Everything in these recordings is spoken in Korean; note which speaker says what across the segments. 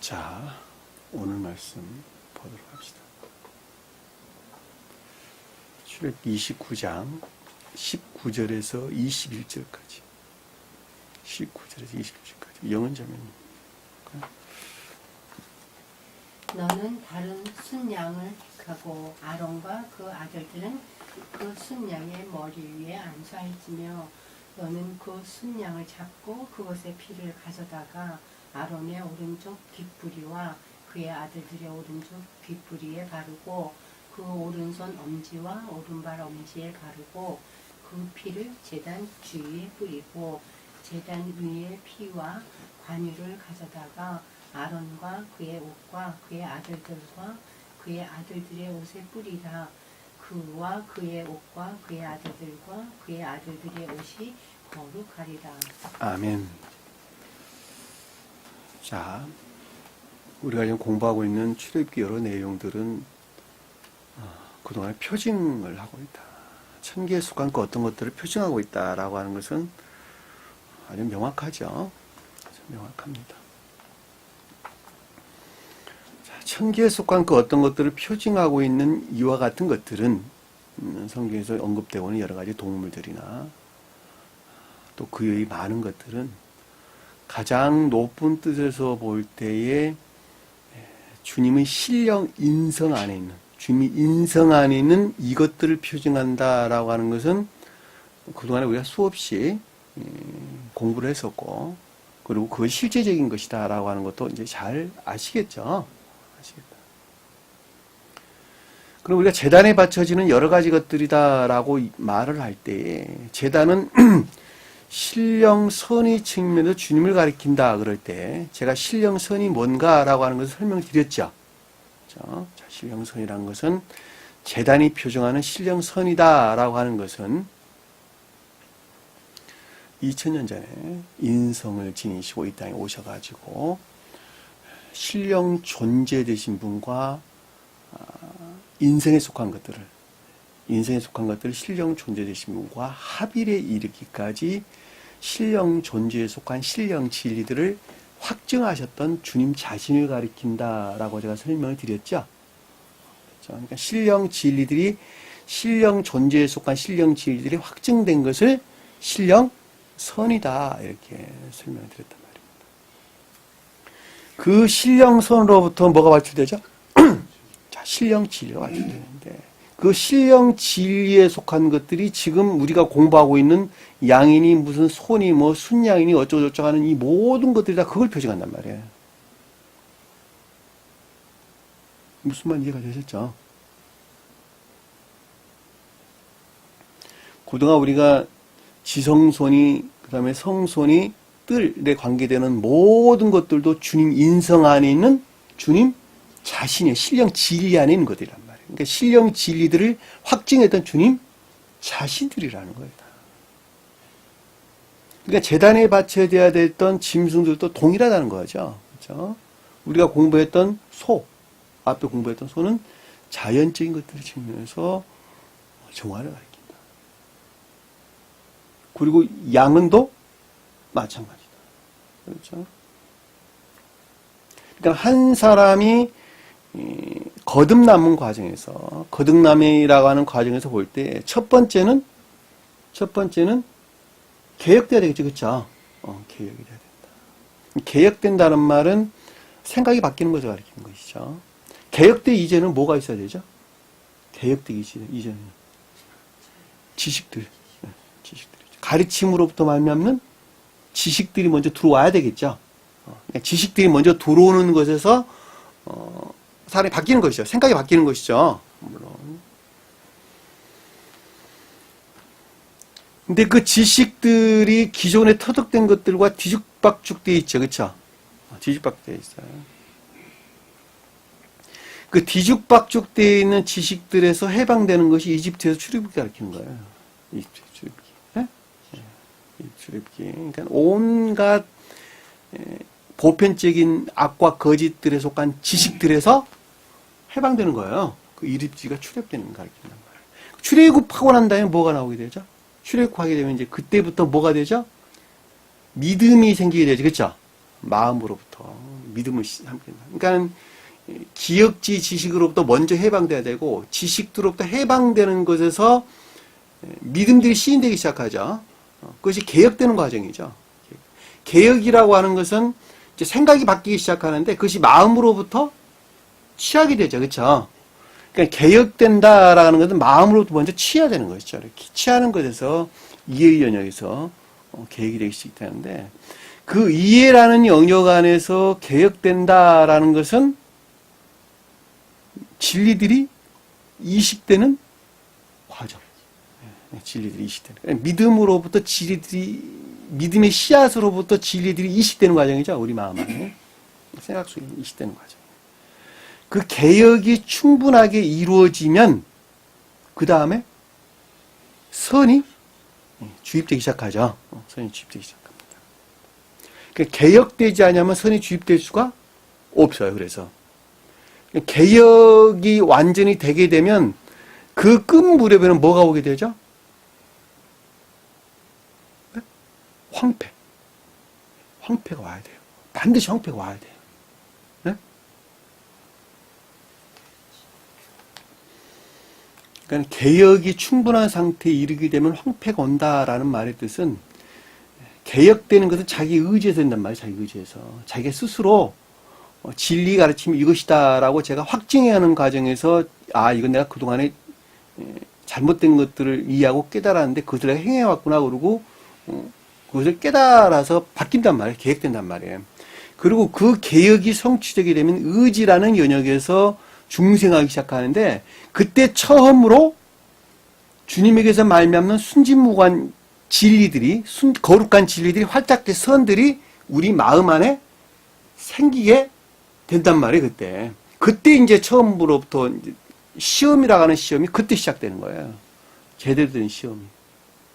Speaker 1: 자, 오늘 말씀 보도록 합시다. 출애굽기 29장 19절에서 21절까지. 19절에서 21절까지. 영은자매님.
Speaker 2: 너는 다른 순양을 택하고 아론과 그 아들들은 그 순양의 머리 위에 앉아 있으며 너는 그 순양을 잡고 그것의 피를 가져다가 아론의 오른쪽 뒷부리와 그의 아들들의 오른쪽 뒷부리에 바르고 그 오른손 엄지와 오른발 엄지에 바르고 그 피를 제단 주위에 뿌리고 제단 위에 피와 관유를 가져다가 아론과 그의 옷과 그의 아들들과 그의 아들들의 옷에 뿌리라. 그와 그의 옷과 그의 아들들과 그의 아들들의 옷이 거룩하리라.
Speaker 1: 아멘. 자, 우리가 지금 공부하고 있는 출애굽기 여러 내용들은 그동안 표징을 하고 있다. 천계에 속한 그 어떤 것들을 표징하고 있다라고 하는 것은 아주 명확하죠. 아주 명확합니다. 자, 천계에 속한 그 어떤 것들을 표징하고 있는 이와 같은 것들은 성경에서 언급되고 있는 여러 가지 동물들이나 또 그 외의 많은 것들은 가장 높은 뜻에서 볼 때에 주님의 신령 인성 안에 있는, 주님의 인성 안에 있는 이것들을 표징한다라고 하는 것은 그동안에 우리가 수없이 공부를 했었고, 그리고 그것이 실제적인 것이다라고 하는 것도 이제 잘 아시겠죠? 아시겠다. 그럼 우리가 제단에 바쳐지는 여러 가지 것들이다라고 말을 할 때에, 제단은 신령선의 측면에서 주님을 가리킨다 그럴 때 제가 신령선이 뭔가라고 하는 것을 설명드렸죠. 그렇죠? 자, 신령선이라는 것은 제단이 표정하는 신령선이다라고 하는 것은 2000년 전에 인성을 지니시고 이 땅에 오셔가지고 신령 존재 되신 분과 인생에 속한 것들을 신령 존재 되신 분과 합일에 이르기까지 신령 존재에 속한 신령 진리들을 확증하셨던 주님 자신을 가리킨다라고 제가 설명을 드렸죠. 그러니까 신령 진리들이 신령 존재에 속한 신령 진리들이 확증된 것을 신령 선이다 이렇게 설명을 드렸단 말입니다. 그 신령 선으로부터 뭐가 발출되죠? 자, 신령 진리가 발출되는데 그 신령 진리에 속한 것들이 지금 우리가 공부하고 있는 양이니 무슨 소니 뭐 순양이니 어쩌고저쩌고 하는 이 모든 것들이 다 그걸 표징한단 말이에요. 무슨 말 이해가 되셨죠? 그동안 우리가 지성소니 그 다음에 성소니 뜰에 관계되는 모든 것들도 주님 인성 안에 있는 주님 자신의 신령 진리 안에 있는 것들이란 말이에요. 그러니까 신령 진리들을 확증했던 주님 자신들이라는 거예요. 그러니까 제단에 바쳐져야 됐던 짐승들도 동일하다는 거죠. 그렇죠? 우리가 공부했던 앞에 공부했던 소는 자연적인 것들을 측면에서 정화를 가리킨다. 그리고 양은 또 마찬가지다. 그렇죠? 그러니까 한 사람이 거듭남은 과정에서, 거듭남이라고 하는 과정에서 볼 때, 첫 번째는 개혁돼야 되겠죠. 그쵸? 개혁이 돼야 된다. 개혁된다는 말은 생각이 바뀌는 것을 가리키는 것이죠. 개혁되기 이전에는 뭐가 있어야 되죠? 개혁되기 이전에는 지식들이죠. 가르침으로부터 말미암는 지식들이 먼저 들어와야 되겠죠. 지식들이 먼저 들어오는 것에서, 사람이 바뀌는 것이죠. 생각이 바뀌는 것이죠. 물론. 근데 그 지식들이 기존에 터득된 것들과 뒤죽박죽되어 있죠. 그쵸? 뒤죽박죽되어 있어요. 그 뒤죽박죽되어 있는 지식들에서 해방되는 것이 이집트에서 출애굽기 가르치는 거예요. 이집트 출애굽기. 네? 출애굽기. 그러니까 온갖 보편적인 악과 거짓들에 속한 지식들에서 해방되는 거예요. 그 이집트가 출애굽되는 걸 가르친단 말이에요. 출애굽하고 난 다음에 뭐가 나오게 되죠? 출애굽하게 되면 이제 그때부터 뭐가 되죠? 믿음이 생기게 되죠. 그렇죠? 마음으로부터 믿음을 함께. 그러니까 기역지 지식으로부터 먼저 해방돼야 되고 지식으로부터 해방되는 것에서 믿음들이 시인되기 시작하죠. 그것이 개혁되는 과정이죠. 개혁이라고 하는 것은 이제 생각이 바뀌기 시작하는데 그것이 마음으로부터 취하게 되죠. 그렇죠? 그러니까 개혁된다라는 것은 마음으로부터 먼저 취해야 되는 것이죠. 이렇게 취하는 것에서 이해의 영역에서 개혁이 되기 시작하는데 그 이해라는 영역 안에서 개혁된다라는 것은 진리들이 이식되는 과정. 진리들이 이식되는. 그러니까 믿음으로부터 진리들이 믿음의 씨앗으로부터 진리들이 이식되는 과정이죠. 우리 마음 안에 생각 속에 이식되는 과정. 그 개혁이 충분하게 이루어지면 그 다음에 선이 주입되기 시작하죠. 선이 주입되기 시작합니다. 그러니까 개혁되지 않으면 선이 주입될 수가 없어요. 그래서 개혁이 완전히 되게 되면 그 끝 무렵에는 뭐가 오게 되죠? 황폐. 황폐가 와야 돼요. 반드시 황폐가 와야 돼요. 네? 그러니까 개혁이 충분한 상태에 이르게 되면 황폐가 온다라는 말의 뜻은 개혁되는 것은 자기 의지에서 된단 말이에요. 자기 의지에서. 자기 스스로 진리 가르침이 이것이다라고 제가 확증해야 하는 과정에서 이건 내가 그동안에 잘못된 것들을 이해하고 깨달았는데 그것을 내가 행해왔구나 그러고 그것을 깨달아서 바뀐단 말이에요. 개혁된단 말이에요. 그리고 그 개혁이 성취되게 되면 의지라는 영역에서 중생하기 시작하는데 그때 처음으로 주님에게서 말미암는 순진무관 진리들이 거룩한 진리들이 활짝된 선들이 우리 마음 안에 생기게 된단 말이에요. 그때 이제 처음으로부터 시험이라고 하는 시험이 그때 시작되는 거예요. 제대로 된 시험이.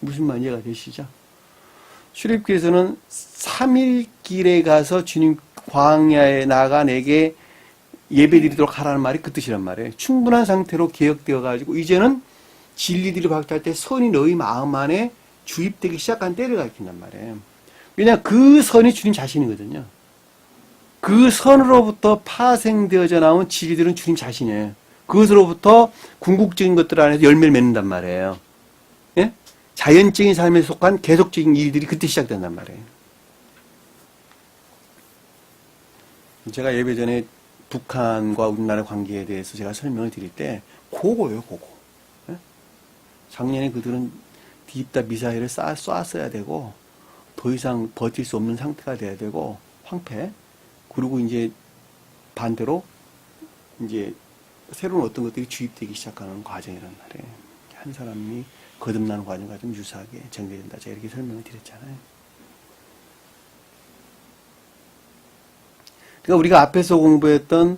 Speaker 1: 무슨 말 이해가 되시죠? 출애굽기에서는 3일 길에 가서 주님 광야에 나가 내게 예배드리도록 하라는 말이 그 뜻이란 말이에요. 충분한 상태로 개혁되어 가지고 이제는 진리들이 발달할 때 선이 너희 마음 안에 주입되기 시작한 때를 가리킨단 말이에요. 왜냐하면 그 선이 주님 자신이거든요. 그 선으로부터 파생되어져 나온 진리들은 주님 자신이에요. 그것으로부터 궁극적인 것들 안에서 열매를 맺는단 말이에요. 예? 자연적인 삶에 속한 계속적인 일들이 그때 시작된단 말이에요. 제가 예배 전에 북한과 우리나라 관계에 대해서 제가 설명을 드릴 때 그거예요, 그거. 예? 작년에 그들은 뒤집다 미사일을 쐈어야 되고 더 이상 버틸 수 없는 상태가 돼야 되고 황폐. 그리고 이제 반대로 이제 새로운 어떤 것들이 주입되기 시작하는 과정이란 말이에요. 한 사람이 거듭나는 과정과 좀 유사하게 전개된다. 제가 이렇게 설명을 드렸잖아요. 그러니까 우리가 앞에서 공부했던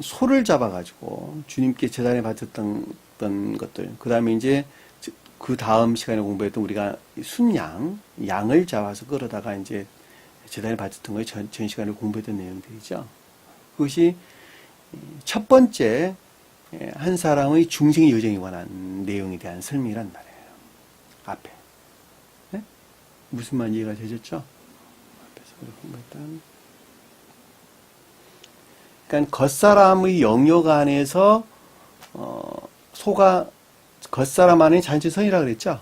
Speaker 1: 소를 잡아가지고 주님께 제단에 바쳤던 것들, 그 다음에 이제 그 다음 시간에 공부했던 우리가 순양, 양을 잡아서 끌어다가 이제 제단에 바쳤던 거에 전 시간에 공부했던 내용들이죠. 그것이 첫 번째 한 사람의 중생의 여정에 관한 내용에 대한 설명이란 말이에요. 앞에. 네? 무슨 말 이해가 되셨죠? 앞에서 공부했던. 그러니까 겉사람의 영역 안에서 소가 겉사람 안에 잔치선이라 그랬죠.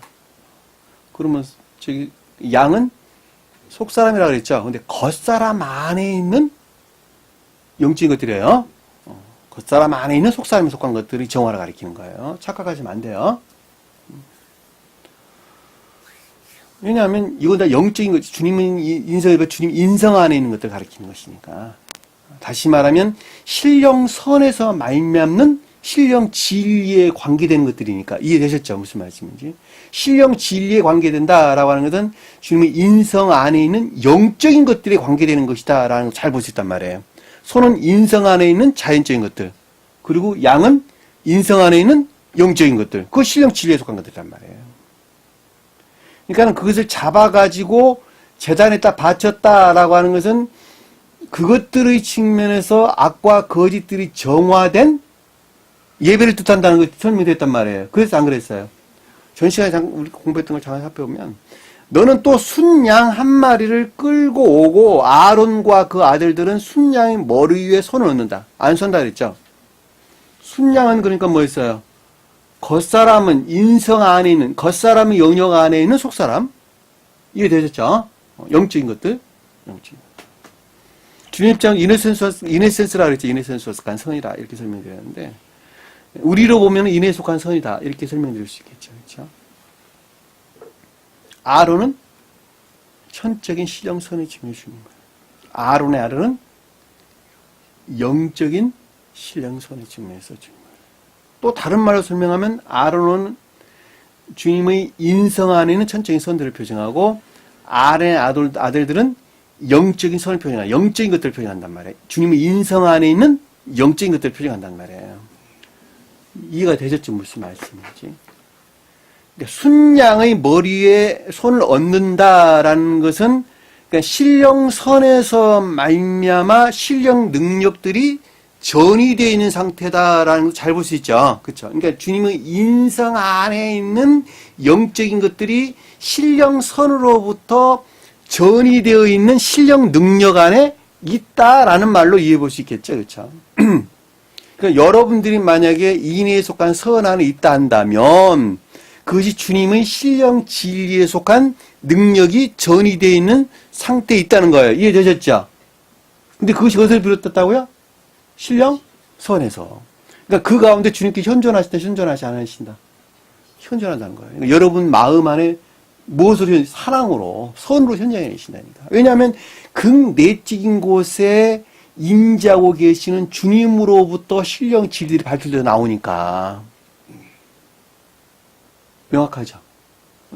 Speaker 1: 그러면 저기 양은 속사람이라 그랬죠. 근데 겉사람 안에 있는 영적인 것들이에요. 겉사람 안에 있는 속사람에 속한 것들이 정화를 가리키는 거예요. 착각하시면 안 돼요. 왜냐하면 이건 다 영적인 것, 주님 인성 안에 있는 것들을 가리키는 것이니까. 다시 말하면 신령선에서 말미암는 신령 진리에 관계되는 것들이니까. 이해되셨죠? 무슨 말씀인지. 신령 진리에 관계된다라고 하는 것은 주님의 인성 안에 있는 영적인 것들에 관계되는 것이다 라는 걸 잘 볼 수 있단 말이에요. 소는 인성 안에 있는 자연적인 것들, 그리고 양은 인성 안에 있는 영적인 것들, 그거 신령 진리에 속한 것들이란 말이에요. 그러니까 그것을 잡아가지고 제단에다 바쳤다라고 하는 것은 그것들의 측면에서 악과 거짓들이 정화된 예배를 뜻한다는 것이 설명됐단 말이에요. 그래서 안 그랬어요. 전 시간에 우리 공부했던 걸 잠깐 살펴보면 너는 또 순양 한 마리를 끌고 오고 아론과 그 아들들은 순양의 머리 위에 손을 얹는다. 안 선다 그랬죠? 순양은 그러니까 뭐였어요? 겉사람은 인성 안에 있는, 겉사람은 영역 안에 있는 속사람. 이해되셨죠? 영적인 것들. 영적인 것들. 주님 입장 이네센스라 그랬죠. 이네센스에 속한 선이다. 이렇게 설명드렸는데, 우리로 보면 인에 속한 선이다. 이렇게 설명드릴 수 있겠죠. 그렇죠? 아론은 천적인 신령선을 지며 주는 거예요. 아론의 아론은 영적인 신령선을 지면서 주는 거예요. 또 다른 말로 설명하면 아론은 주님의 인성 안에 있는 천적인 선들을 표정하고 아론의 아들들은 영적인 선을 표현한다. 영적인 것들을 표현한단 말이에요. 주님의 인성 안에 있는 영적인 것들을 표현한단 말이에요. 이해가 되셨죠? 무슨 말씀인지. 그러니까 순양의 머리에 손을 얹는다라는 것은 그러니까 신령선에서 말미암아 신령 능력들이 전이되어 있는 상태다라는 걸 잘 볼 수 있죠. 그렇죠? 그러니까 주님의 인성 안에 있는 영적인 것들이 신령선으로부터 전이되어 있는 신령 능력 안에 있다라는 말로 이해해 볼 수 있겠죠. 그렇죠? 그러니까 여러분들이 만약에 인에 속한 선 안에 있다 한다면 그것이 주님의 신령 진리에 속한 능력이 전이되어 있는 상태에 있다는 거예요. 이해되셨죠? 근데 그것이 어디서 비롯됐다고요? 신령 선에서. 그러니까 그 가운데 주님께 현존하신다, 현존하지 않으신다. 현존한다는 거예요. 그러니까 여러분 마음 안에 무엇으로 사랑으로, 선으로 현존해 계신다니까. 왜냐하면 극내적인 곳에 임재하고 계시는 주님으로부터 신령 진리들이 발출되어 나오니까. 명확하죠?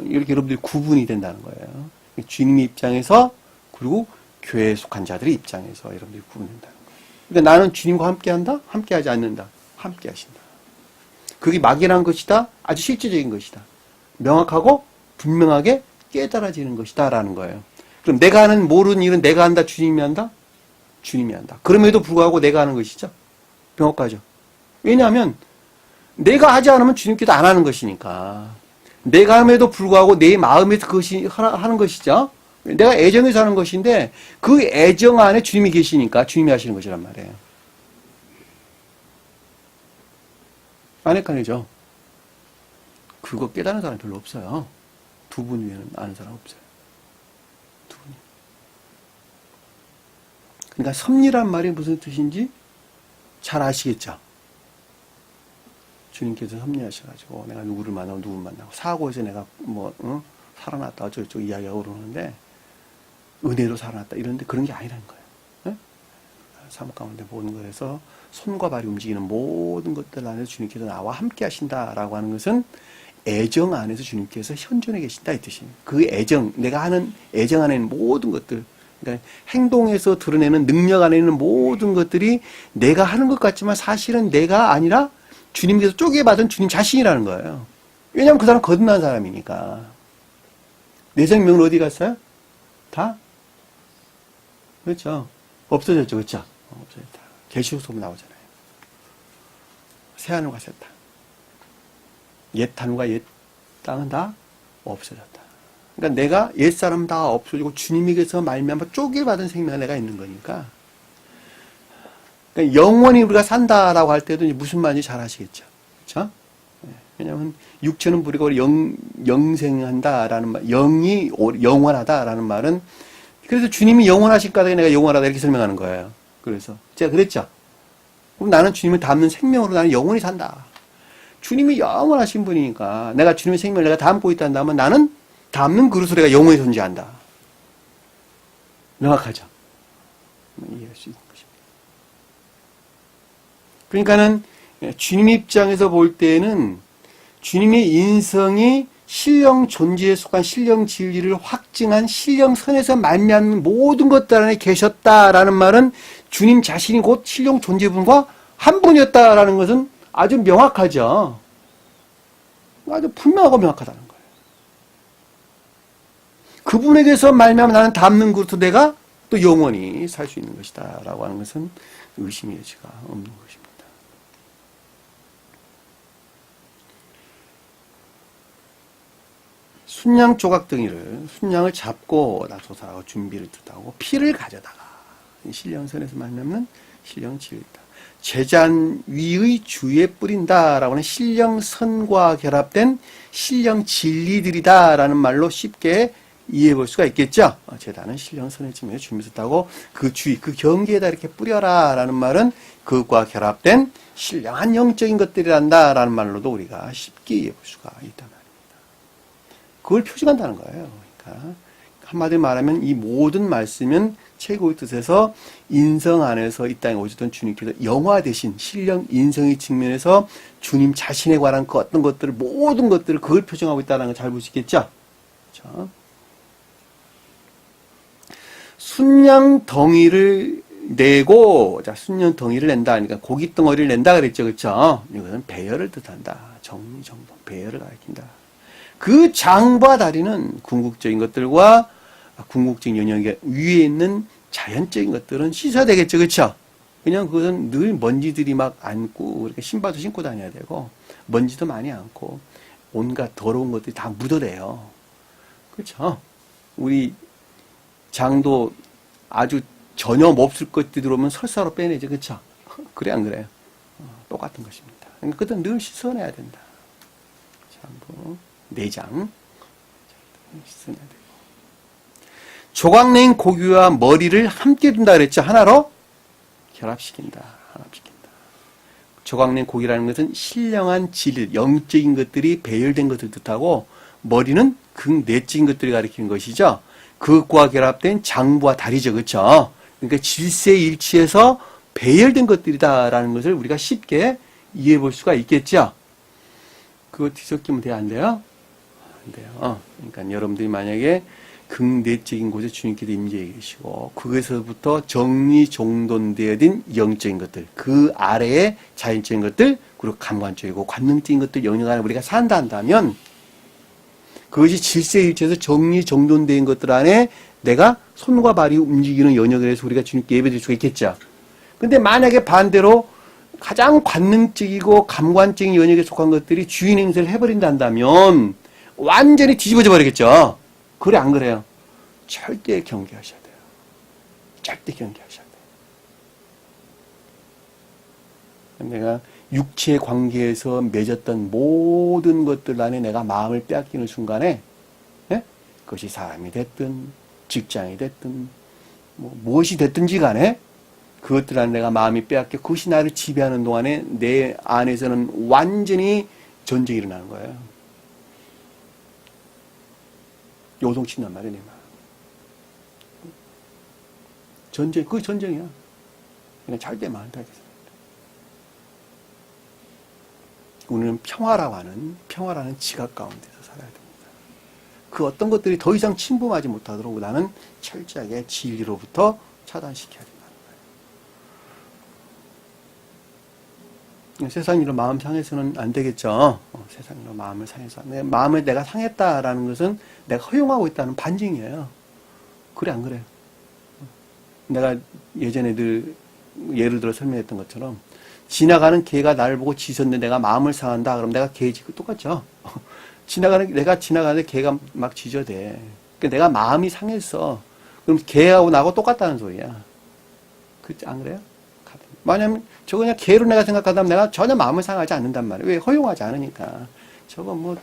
Speaker 1: 이렇게 여러분들이 구분이 된다는 거예요. 주님의 입장에서 그리고 교회에 속한 자들의 입장에서 여러분들이 구분된다는 거예요. 그러니까 나는 주님과 함께한다? 함께하지 않는다. 함께 하신다. 그게 막연한 것이다. 아주 실제적인 것이다. 명확하고 분명하게 깨달아지는 것이다 라는 거예요. 그럼 내가 하는 모르는 일은 내가 한다? 주님이 한다? 주님이 한다. 그럼에도 불구하고 내가 하는 것이죠. 명확하죠. 왜냐하면 내가 하지 않으면 주님께도 안 하는 것이니까. 내가 함에도 불구하고 내 마음에서 그것이 하는 것이죠. 내가 애정에서 하는 것인데 그 애정 안에 주님이 계시니까 주님이 하시는 것이란 말이에요. 안 헷갈리죠? 그거 깨달은 사람 별로 없어요. 두 분 외에는 아는 사람 없어요. 두 분이. 그러니까 섭리란 말이 무슨 뜻인지 잘 아시겠죠? 주님께서 섭리하셔가지고 내가 누구를 만나고 누구를 만나고 사고에서 내가 살아났다 어쩌고저쩌고 이야기하고 그러는데 은혜로 살아났다 이런데 그런 게 아니라는 거예요. 네? 삶 가운데 모든 것에서 손과 발이 움직이는 모든 것들 안에서 주님께서 나와 함께 하신다라고 하는 것은 애정 안에서 주님께서 현존해 계신다 이 뜻입니다. 그 애정, 내가 하는 애정 안에 있는 모든 것들, 그러니까 행동에서 드러내는 능력 안에 있는 모든 것들이 내가 하는 것 같지만 사실은 내가 아니라 주님께서 쪼개받은 주님 자신이라는 거예요. 왜냐하면 그 사람 거듭난 사람이니까. 내 생명은 어디 갔어요? 다? 그렇죠. 없어졌죠. 그렇죠. 없어졌다. 계시록 보면 나오잖아요. 새하늘과 새 땅. 옛 하늘과 옛 땅은 다 없어졌다. 그러니까 내가 옛사람 다 없어지고 주님에게서 말미암아 쪼개받은 생명을 내가 있는 거니까. 그러니까 영원히 우리가 산다라고 할 때도 무슨 말인지 잘 아시겠죠. 그렇죠? 왜냐하면 육체는 부리고 영생한다라는 말, 영이 영원하다라는 말은 그래서 주님이 영원하실 까닭에 내가 영원하다 이렇게 설명하는 거예요. 그래서 제가 그랬죠. 그럼 나는 주님을 닮는 생명으로 나는 영원히 산다. 주님이 영원하신 분이니까 내가 주님의 생명을 내가 담고 있다면 나는 담는 그릇으로 내가 영원히 존재한다. 명확하죠. 이해할 수 있는 것입니다. 그러니까는 주님 입장에서 볼 때는 주님의 인성이 신령 존재에 속한 신령 진리를 확증한 신령선에서 말미암는 모든 것들 안에 계셨다라는 말은 주님 자신이 곧 신령 존재분과 한 분이었다라는 것은 아주 명확하죠. 아주 분명하고 명확하다는 거예요. 그분에게서 말미암아 나는 담는 그릇도 내가 또 영원히 살 수 있는 것이다 라고 하는 것은 의심의 여지가 없는 것입니다. 순양 조각덩이를 순양을 잡고 나소사라고 준비를 뜻하고 피를 가져다가 신령선에서 만나면 신령진리다. 제잔 위의 주에 뿌린다라고 하는 신령선과 결합된 신령진리들이다라는 말로 쉽게 이해해 볼 수가 있겠죠. 제단은 신령선을 지면서 준비했다고 그 주의, 그 경계에다 이렇게 뿌려라라는 말은 그것과 결합된 신령한 영적인 것들이란다라는 말로도 우리가 쉽게 이해해 볼 수가 있단 말입니다. 그걸 표시한다는 거예요. 그러니까 한마디로 말하면 이 모든 말씀은 최고의 뜻에서 인성 안에서 이 땅에 오셨던 주님께서 영화 대신 신령 인성의 측면에서 주님 자신에 관한 그 어떤 것들을 모든 것들을 그걸 표정하고 있다는 걸 잘 볼 수 있겠죠. 그렇죠? 순양 덩이를 내고, 자, 순양 덩이를 낸다. 그러니까 고기 덩어리를 낸다 그랬죠. 그렇죠? 이것은 배열을 뜻한다. 정리정돈, 배열을 가리킨다. 그 장과 다리는 궁극적인 것들과 궁극적인 영역 위에 있는 자연적인 것들은 씻어야 되겠죠. 그렇죠? 그냥 그것은 늘 먼지들이 막 안고 이렇게 신발도 신고 다녀야 되고 먼지도 많이 안고 온갖 더러운 것들이 다 묻어대요. 그렇죠? 우리 장도 아주 전혀 없을 것들이 들어오면 설사로 빼내죠. 그렇죠? 그래 안 그래요? 똑같은 것입니다. 그러니까 그것은 늘 씻어내야 된다. 장부, 내장 씻어내야 되고 조각낸 고기와 머리를 함께 둔다 그랬죠. 하나로 결합시킨다. 결합시킨다. 조각낸 고기라는 것은 신령한 질, 영적인 것들이 배열된 것을 뜻하고 머리는 극내적인 것들을 가리키는 것이죠. 그것과 결합된 장부와 다리죠. 그렇죠? 그러니까 질세일치해서 배열된 것들이다라는 것을 우리가 쉽게 이해해 볼 수가 있겠죠. 그거 뒤섞이면 돼요? 안 돼요? 안 돼요. 그러니까 여러분들이 만약에 극내적인 곳에 주님께서 임재해 계시고 그것에서부터 정리정돈되어 진 영적인 것들, 그 아래에 자연적인 것들, 그리고 감관적이고 관능적인 것들 영역 안에 우리가 산다 한다면 그것이 질서일치해서 정리정돈된 것들 안에 내가 손과 발이 움직이는 영역에 대해서 우리가 주님께 예배드릴 수가 있겠죠. 근데 만약에 반대로 가장 관능적이고 감관적인 영역에 속한 것들이 주인 행세를 해버린다 한다면 완전히 뒤집어져 버리겠죠. 그래 안 그래요? 절대 경계하셔야 돼요. 절대 경계하셔야 돼요. 내가 육체의 관계에서 맺었던 모든 것들 안에 내가 마음을 빼앗기는 순간에 그것이 사람이 됐든 직장이 됐든 무엇이 됐든지 간에 그것들 안에 내가 마음이 빼앗겨 그것이 나를 지배하는 동안에 내 안에서는 완전히 전쟁이 일어나는 거예요. 요동친단 말이야, 내 말. 전쟁, 그게 전쟁이야. 그냥 절대 마음 빼앗겼어. 우리는 평화라는 지각 가운데서 살아야 됩니다. 그 어떤 것들이 더 이상 침범하지 못하도록 나는 철저하게 진리로부터 차단시켜야 된다는 거예요. 세상 일로 마음 상해서는 안 되겠죠. 세상 일로 마음을 상해서. 내 마음을 내가 상했다라는 것은 내가 허용하고 있다는 반증이에요. 그래, 안 그래요? 내가 예전에 늘 예를 들어 설명했던 것처럼 지나가는 개가 나를 보고 짖었는데 내가 마음을 상한다. 그럼 내가 개 짖고 똑같죠. 내가 지나가는데 개가 막 짖어대. 그러니까 내가 마음이 상했어. 그럼 개하고 나하고 똑같다는 소리야. 안 그래요? 왜냐면 저거 그냥 개로 내가 생각하다면 내가 전혀 마음을 상하지 않는단 말이에요. 왜? 허용하지 않으니까. 저거 뭐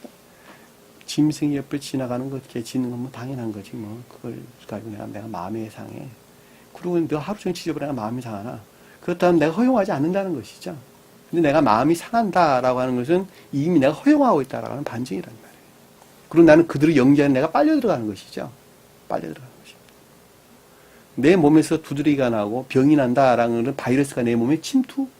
Speaker 1: 짐승이 옆에 지나가는 거, 개 짖는 건 뭐 당연한 거지 뭐. 그걸 가지고 내가 마음이 상해. 그리고 너 하루 종일 짖어버려 내가 마음이 상하나. 그렇다면 내가 허용하지 않는다는 것이죠. 근데 내가 마음이 상한다라고 하는 것은 이미 내가 허용하고 있다라고 하는 반증이란 말이에요. 그리고 나는 그들을 영지하는 내가 빨려 들어가는 것이죠. 빨려 들어가는 것이죠. 내 몸에서 두드리기가 나고 병이 난다라는 것은 바이러스가 내 몸에 침투했다.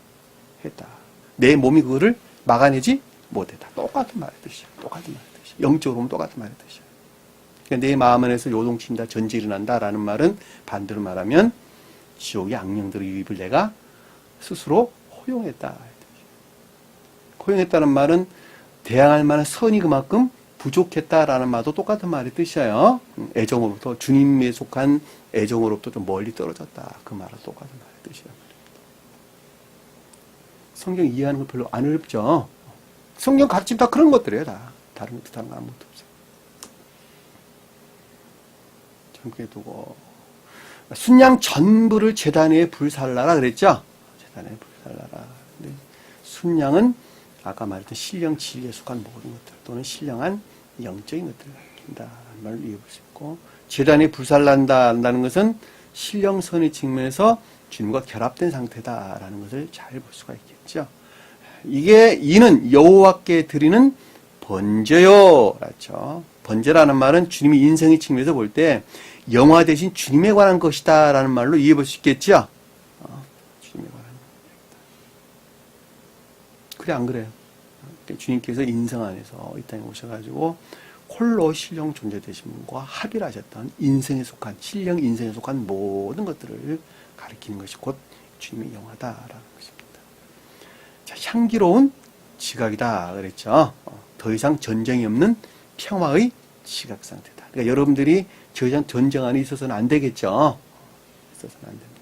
Speaker 1: 내 몸이 그거를 막아내지 못했다. 똑같은 말의 뜻이야. 똑같은 말의 뜻이야. 영적으로 보면 똑같은 말의 뜻이야. 그러니까 내 마음 안에서 요동친다, 전쟁이 일어난다라는 말은 반대로 말하면 지옥의 악령들의 유입을 내가 스스로 허용했다. 허용했다는 말은 대항할 만한 선이 그만큼 부족했다라는 말도 똑같은 말의 뜻이에요. 애정으로부터 주님에 속한 애정으로부터 좀 멀리 떨어졌다. 그 말은 똑같은 말의 뜻이란 말입니다. 성경 이해하는 거 별로 안 어렵죠. 성경 가르침 다 그런 것들이에요. 다 다른 거 뜻하는 거 아무것도 없어요. 젊게 두고 순양 전부를 제단 위에 불살라라 그랬죠. 제단 위에 불살라라. 근데 순양은 아까 말했던 신령 진리에 속한 모든 것들 또는 신령한 영적인 것들을 가리킨다라는 말을 이해해 볼 수 있고, 제단이 불살난다는 것은 신령선의 측면에서 주님과 결합된 상태다라는 것을 잘 볼 수가 있겠죠. 이는 여호와께 드리는 번제요. 그렇죠. 번제라는 말은 주님이 인생의 측면에서 볼 때 영화 대신 주님에 관한 것이다 라는 말로 이해해 볼 수 있겠죠. 주님에 관한 것이다. 그래 안 그래요? 주님께서 인생 안에서 이 땅에 오셔가지고 홀로 신령 존재 되신 분과 합의를 하셨던 인생에 속한, 신령 인생에 속한 모든 것들을 가리키는 것이 곧 주님의 영화다라는 것입니다. 자, 향기로운 지각이다 그랬죠. 더 이상 전쟁이 없는 평화의 지각 상태다. 그러니까 여러분들이 더 이상 전쟁 안에 있어서는 안 되겠죠. 있어서는 안 됩니다.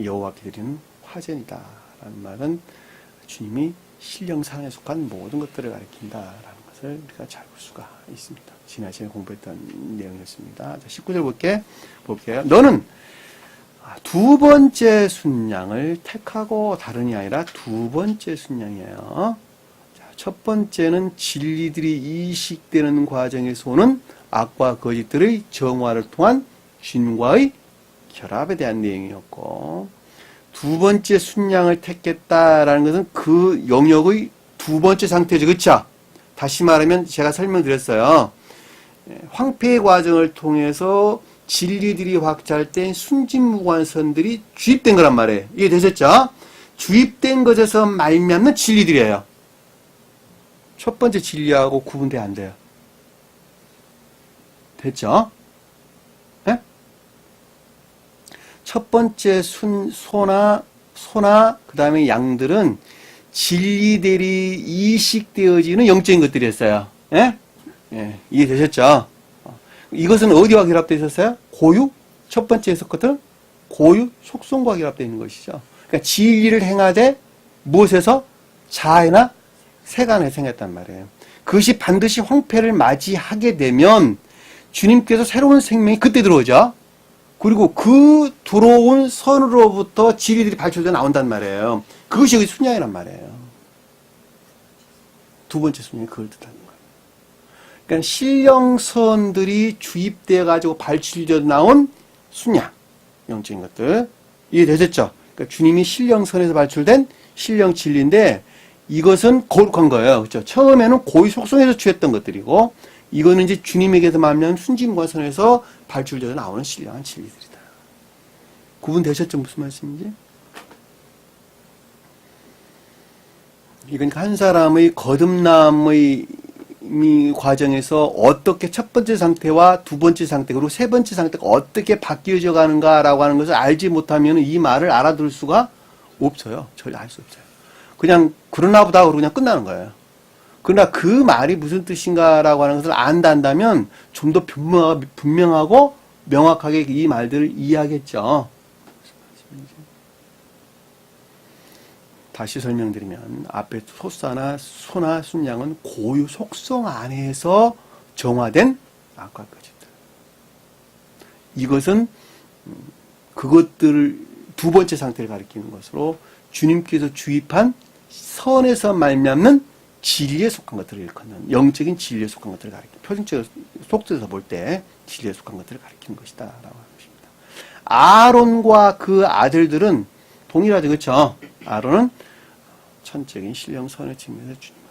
Speaker 1: 여호와께 드리는 화전이다라는 말은 주님이 신령 사랑에 속한 모든 것들을 가리킨다라는 것을 우리가 잘 볼 수가 있습니다. 지난 시간에 공부했던 내용이었습니다. 자, 19절 볼게요. 너는 두 번째 순양을 택하고 다름이 아니라 두 번째 순양이에요. 자, 첫 번째는 진리들이 이식되는 과정에서 오는 악과 거짓들의 정화를 통한 주님과의 결합에 대한 내용이었고, 두 번째 순양을 택했다라는 것은 그 영역의 두 번째 상태죠. 그렇죠? 다시 말하면 제가 설명드렸어요. 황폐의 과정을 통해서 진리들이 확찰된 순진무관선들이 주입된 거란 말이에요. 이해 되셨죠? 주입된 것에서 말미암는 진리들이에요. 첫 번째 진리하고 구분돼 안 돼요. 됐죠? 네? 첫 번째 소나 그 다음에 양들은 진리들이 이식되어지는 영적인 것들이었어요. 예? 예, 이해되셨죠? 이것은 어디와 결합되어 있었어요? 고유? 첫 번째 했었거든? 고유? 속성과 결합되어 있는 것이죠. 그러니까 진리를 행하되 무엇에서? 자아나 세간에 생겼단 말이에요. 그것이 반드시 황폐를 맞이하게 되면 주님께서 새로운 생명이 그때 들어오죠. 그리고 그 들어온 선으로부터 진리들이 발출되어 나온단 말이에요. 그것이 여기 순양이란 말이에요. 두 번째 순양이 그걸 뜻하는 거예요. 그러니까 신령선들이 주입되어 가지고 발출되어 나온 순양, 영적인 것들 이해되셨죠? 그러니까 주님이 신령선에서 발출된 신령 진리인데 이것은 거룩한 거예요. 그렇죠? 처음에는 고의 속성에서 취했던 것들이고 이거는 이제 주님에게서 만난 순진과 선에서 발출되어 나오는 신령한 진리들이다. 구분되셨죠? 무슨 말씀인지? 그러니까 한 사람의 거듭남의 과정에서 어떻게 첫 번째 상태와 두 번째 상태 그리고 세 번째 상태가 어떻게 바뀌어져 가는가라고 하는 것을 알지 못하면 이 말을 알아들을 수가 없어요. 전혀 알 수 없어요. 그냥 그러나 보다 그러고 그냥 끝나는 거예요. 그러나 그 말이 무슨 뜻인가라고 하는 것을 안다면 좀 더 분명하고 명확하게 이 말들을 이해하겠죠. 다시 설명드리면 앞에 소나 순양은 고유 속성 안에서 정화된 악과 거짓들. 이것은 그것들을 두 번째 상태를 가리키는 것으로 주님께서 주입한 선에서 말미암는 진리에 속한 것들을 일컫는 영적인 진리에 속한 것들을 가리키는 표준적으로 속뜻에서 볼 때 진리에 속한 것들을 가리키는 것이다 라고 하는 것입니다. 아론과 그 아들들은 동일하죠. 그렇죠? 아론은 천적인 신령 선의 측면에서 주님을,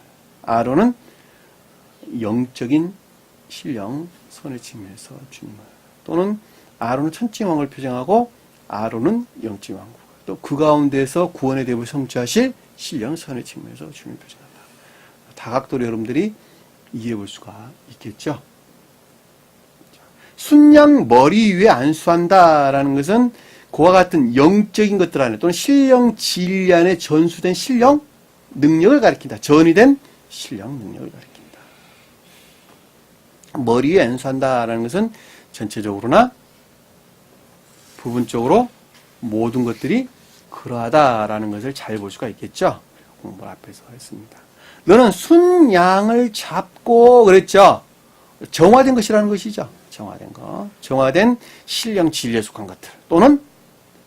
Speaker 1: 아론은 영적인 신령 선의 측면에서 주님을, 또는 아론은 천지 왕을 표정하고 아론은 영적 왕국, 또 그 가운데서 구원의 대부를 성취하실 신령 선의 측면에서 주님을 표정한다. 다각도로 여러분들이 이해해 볼 수가 있겠죠. 순양 머리 위에 안수한다라는 것은 그와 같은 영적인 것들 안에 또는 신령 진리 안에 전수된 신령 능력을 가리킨다. 전이된 신령 능력을 가리킨다. 머리 위에 안수한다라는 것은 전체적으로나 부분적으로 모든 것들이 그러하다라는 것을 잘 볼 수가 있겠죠. 공부 앞에서 했습니다. 너는 순양을 잡고 그랬죠. 정화된 것이라는 것이죠. 정화된 거. 정화된 신령 진리에 속한 것들. 또는